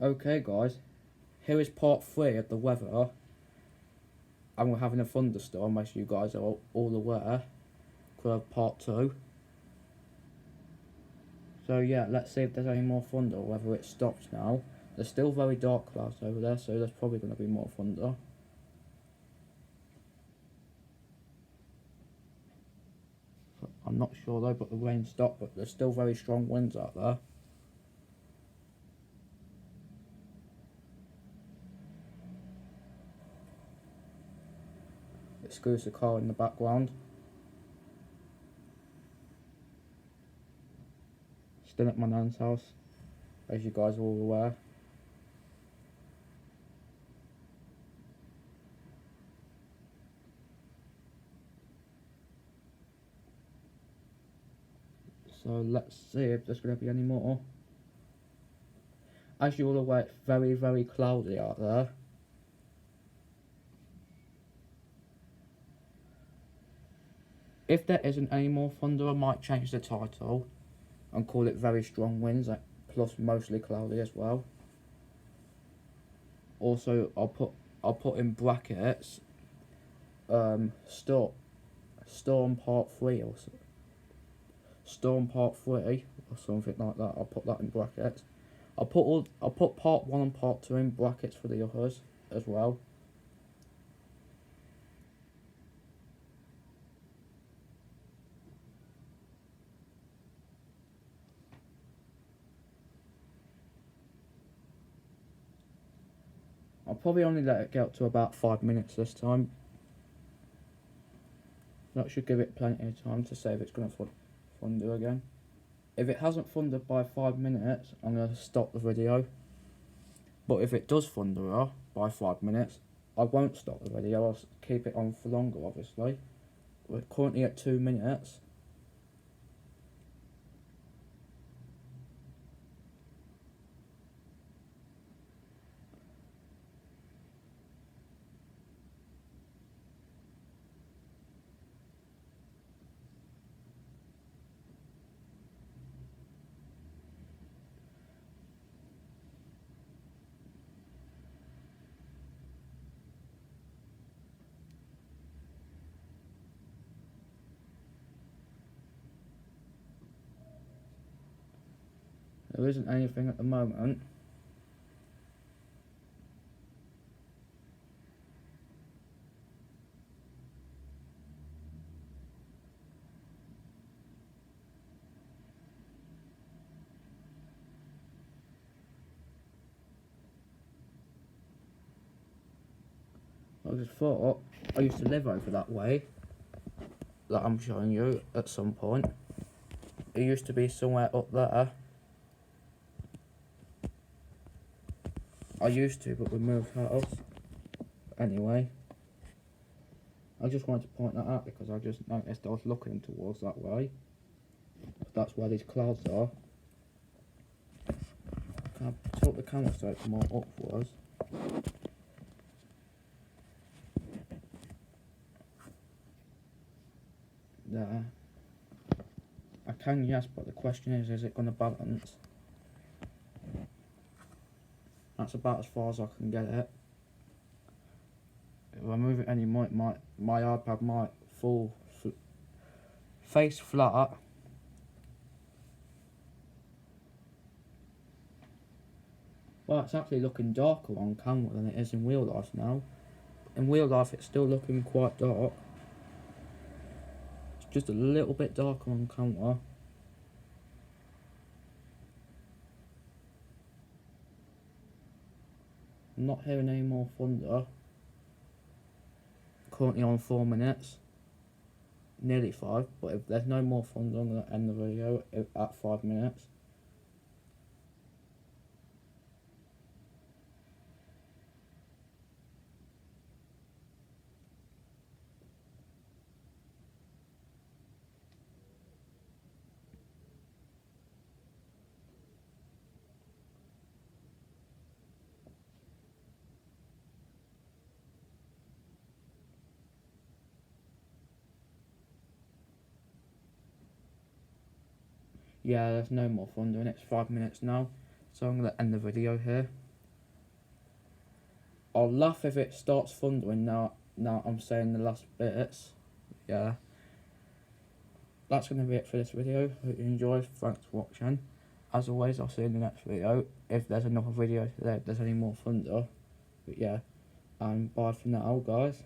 Okay guys, here is part 3 of the weather, and we're having a thunderstorm as you guys are all aware. Could have part 2. So yeah, let's see if there's any more thunder or whether it stops now. There's still very dark clouds over there, so there's probably going to be more thunder. I'm not sure though, but the rain stopped, but there's still very strong winds out there. Excuse the car in the background. Still at my nan's house, as you guys are all aware. So let's see if there's going to be any more. As you're all aware, it's very cloudy out there. If there isn't any more thunder, I might change the title and call it Very Strong Winds, plus mostly cloudy as well. Also, I'll put in brackets storm part 3 or storm part 3 or something like that. I'll put that in brackets. I'll put part 1 and part 2 in brackets for the others as well. I'll probably only let it get up to about 5 minutes this time. That should give it plenty of time to say if it's going to thunder again. If it hasn't thundered by 5 minutes, I'm going to stop the video. But if it does thunder by 5 minutes, I won't stop the video. I'll keep it on for longer, obviously. We're currently at 2 minutes. There isn't anything at the moment. I just thought, I used to live over that way, that I'm showing you at some point. It used to be somewhere up there. I used to, but we moved house. Anyway, I just wanted to point that out because I just noticed I was looking towards that way. That's where these clouds are. Can I tilt the camera so it's more upwards? There. I can, yes, but the question is it going to balance? That's about as far as I can get it. If I move it any more, my iPad might fall face flat. Well, it's actually looking darker on camera than it is in real life now. In real life, it's still looking quite dark. It's just a little bit darker on camera. I'm not hearing any more thunder. Currently on 4 minutes. Nearly 5, but if there's no more thunder, I'm going to end the video at 5 minutes. Yeah, there's no more thunder and it's 5 minutes now, so I'm going to end the video here. I'll laugh if it starts thundering now I'm saying the last bits. Yeah. That's going to be it for this video. Hope you enjoyed. Thanks for watching. As always, I'll see you in the next video. If there's another video today, if there's any more thunder. But yeah. And bye for now, guys.